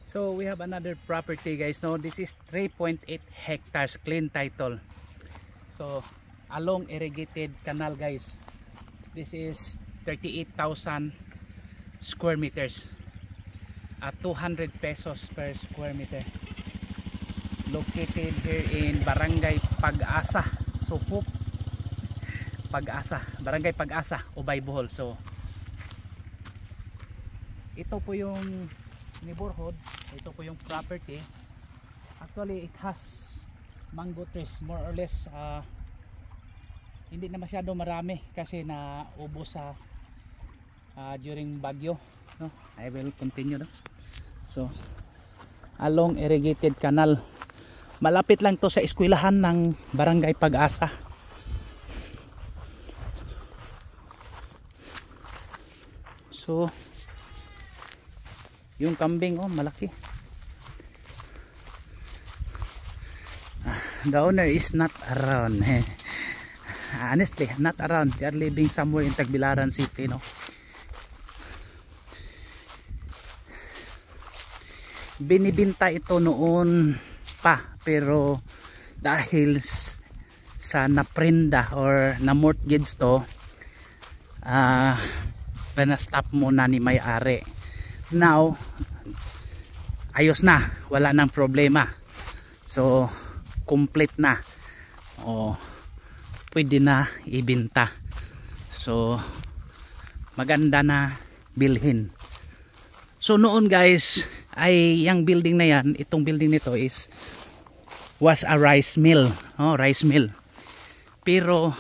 So we have another property guys. No, this is 3.8 hectares clean title. So along irrigated canal guys. This is 38,000 square meters at 200 pesos per square meter. Located here in Barangay Pag-asa, Sukuk, Pag-asa, Barangay Pag-asa, Ubay, Bohol. So ito po yung neighborhood, ito po yung property. Actually it has mango trees, more or less hindi na masyado marami kasi naubos sa during bagyo, no? I will continue, no? So along irrigated canal, malapit lang to sa eskwelahan ng Barangay Pag-asa. So yung kambing, oh, malaki. The owner is not around. Honestly, not around. They are living somewhere in Tagbilaran City, no? Binibinta ito noon pa, pero dahil sa naprenda or na mortgage to, na-stop muna ni may-ari. Now ayos na, wala nang problema. So complete na, pwede na ibenta. So maganda na bilhin. So noon guys, ay yung building na yan, itong building nito was a rice mill, rice mill. Pero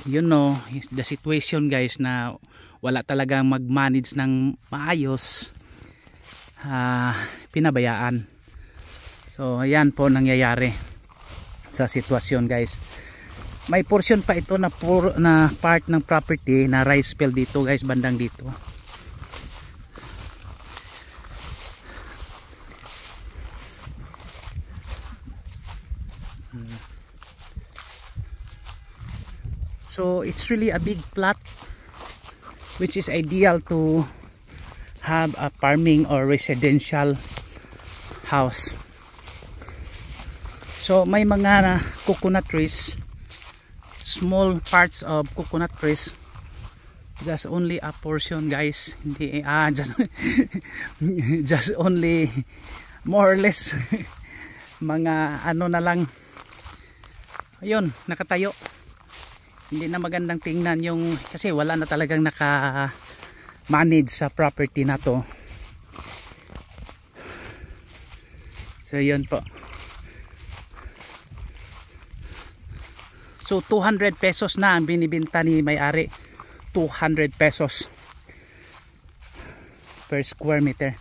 you know the situation guys, na wala talagang mag-manage ng maayos, pinabayaan. So ayan po nangyayari sa sitwasyon guys. May portion pa ito na part ng property na rice field dito guys, bandang dito. So it's really a big plot, which is ideal to have a farming or residential house. So may mga coconut trees, small parts of coconut trees, just only a portion guys, hindi just only more or less mga ano na lang, ayun, nakatayo. Hindi na magandang tingnan yung, kasi wala na talagang naka manage sa property na to. So yun po. So 200 pesos na ang binibenta ni may-ari. 200 pesos per square meter.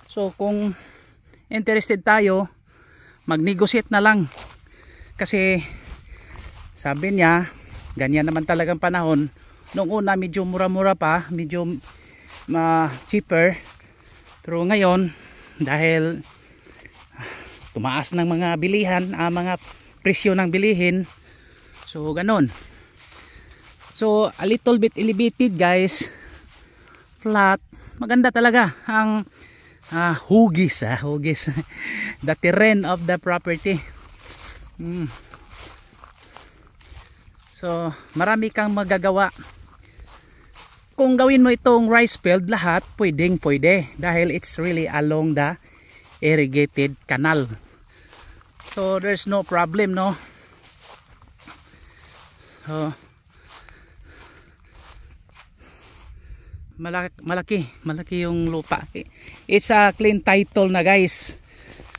So kung interested tayo, mag-negotiate na lang. Kasi sabi niya, ganyan naman talagang panahon. Noong una medyo mura-mura pa, medyo cheaper. Pero ngayon, dahil tumaas ng mga bilihan, mga presyo ng bilihin, so ganon. So a little bit elevated guys, flat, maganda talaga ang hugis the terrain of the property. So marami kang magagawa. Kung gawin mo itong rice field, lahat pwede dahil it's really along the irrigated canal. So there's no problem, no? So malaki yung lupa. It's a clean title na guys.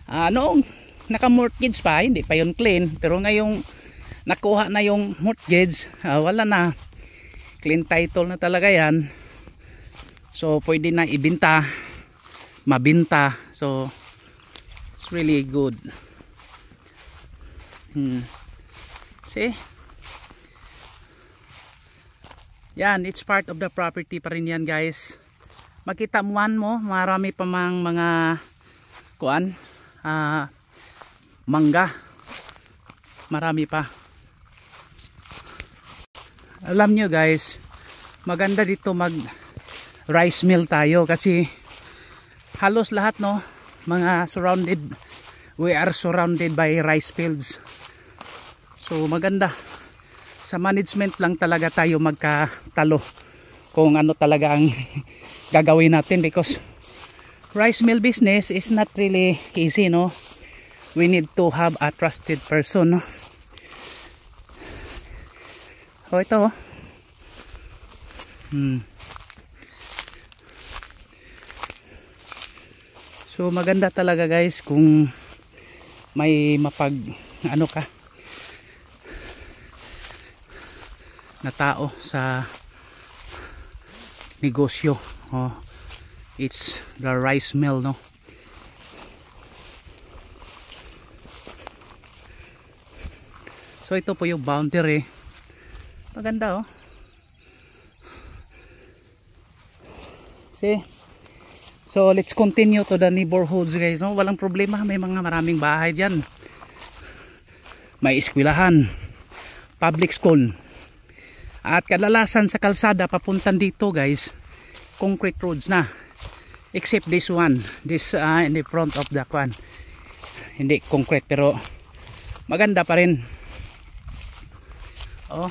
Noong naka-mortgage pa, hindi pa yun clean, pero ngayong nakuha na yung mortgage, wala na, clean title na talaga yan. So pwede na ibenta, mabinta. So it's really good. See, yan, it's part of the property pa rin yan guys. Makita mo, marami pa mga kuan, mangga, marami pa. Alam nyo guys, maganda dito mag rice mill tayo kasi halos lahat, no, mga we are surrounded by rice fields. So maganda, sa management lang talaga tayo magkatalo kung ano talaga ang gagawin natin, because rice mill business is not really easy, no. We need to have a trusted person, no. Oh, ito, oh. So maganda talaga guys kung may ano ka na tao sa negosyo. Oh, it's the rice mill, no. So ito po yung boundary. Maganda, oh. See? So let's continue to the neighborhoods guys, no? Walang problema, may maraming bahay diyan. May eskwelahan, public school. At kadalasan sa kalsada papuntan dito guys, concrete roads na. Except this one, in the front of the kwan. Hindi concrete pero maganda pa rin. Oh.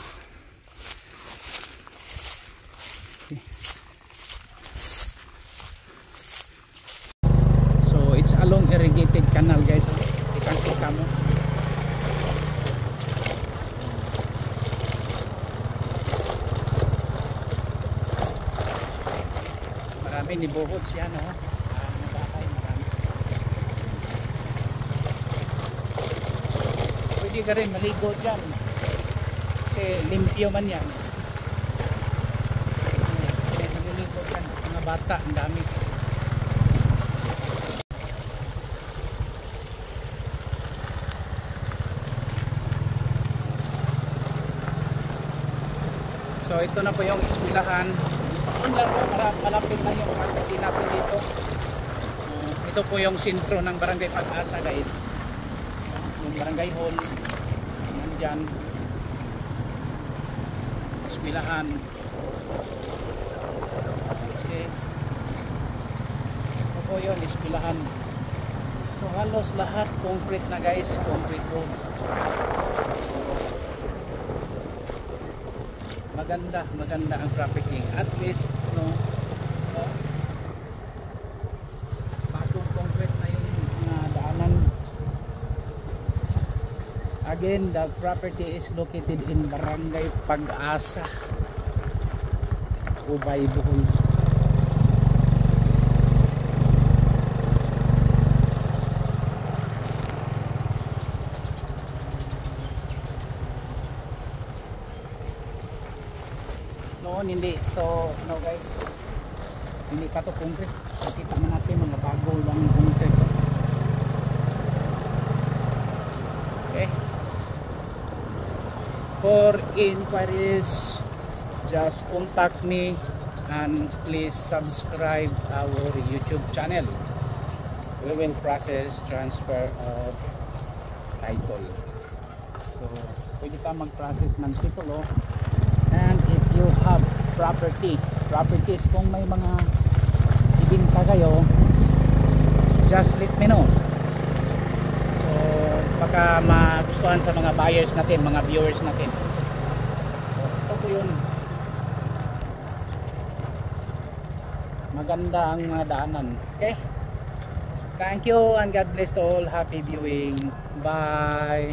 Along irrigated canal guys, kita mo. Marami neighborhoods yan, no? Marami. Pwede ka rin maligo dyan kasi limpyo man yan. Maliligo dyan, mga bata, ang dami. So ito na po yung eskwelahan. Malapit lang yung marketing natin dito. Ito po yung sentro ng Barangay Pag-asa guys. Yung barangay hall. Nandyan. Eskwelahan. Kasi ito po yun, eskwelahan. So halos lahat concrete na guys. Concrete road. Maganda ang trafficking, at least, no, bagong concrete na yung daanan. Again, the property is located in Barangay Pag-asa, Ubay, Bohol. Noon hindi ito, no guys, hindi pa ito concrete. Nakita mo natin mga bago lang yung concrete. Okay, for inquiries just contact me and please subscribe our YouTube channel. We will process transfer of title. So pwede ka mag-process ng titulo. And if you have properties, kung may mga ibinta kayo, just let me know. So baka magustuhan sa mga buyers natin, mga viewers natin. So ito po yun. Maganda ang mga daanan. Okay, thank you and God bless to all. Happy viewing. Bye.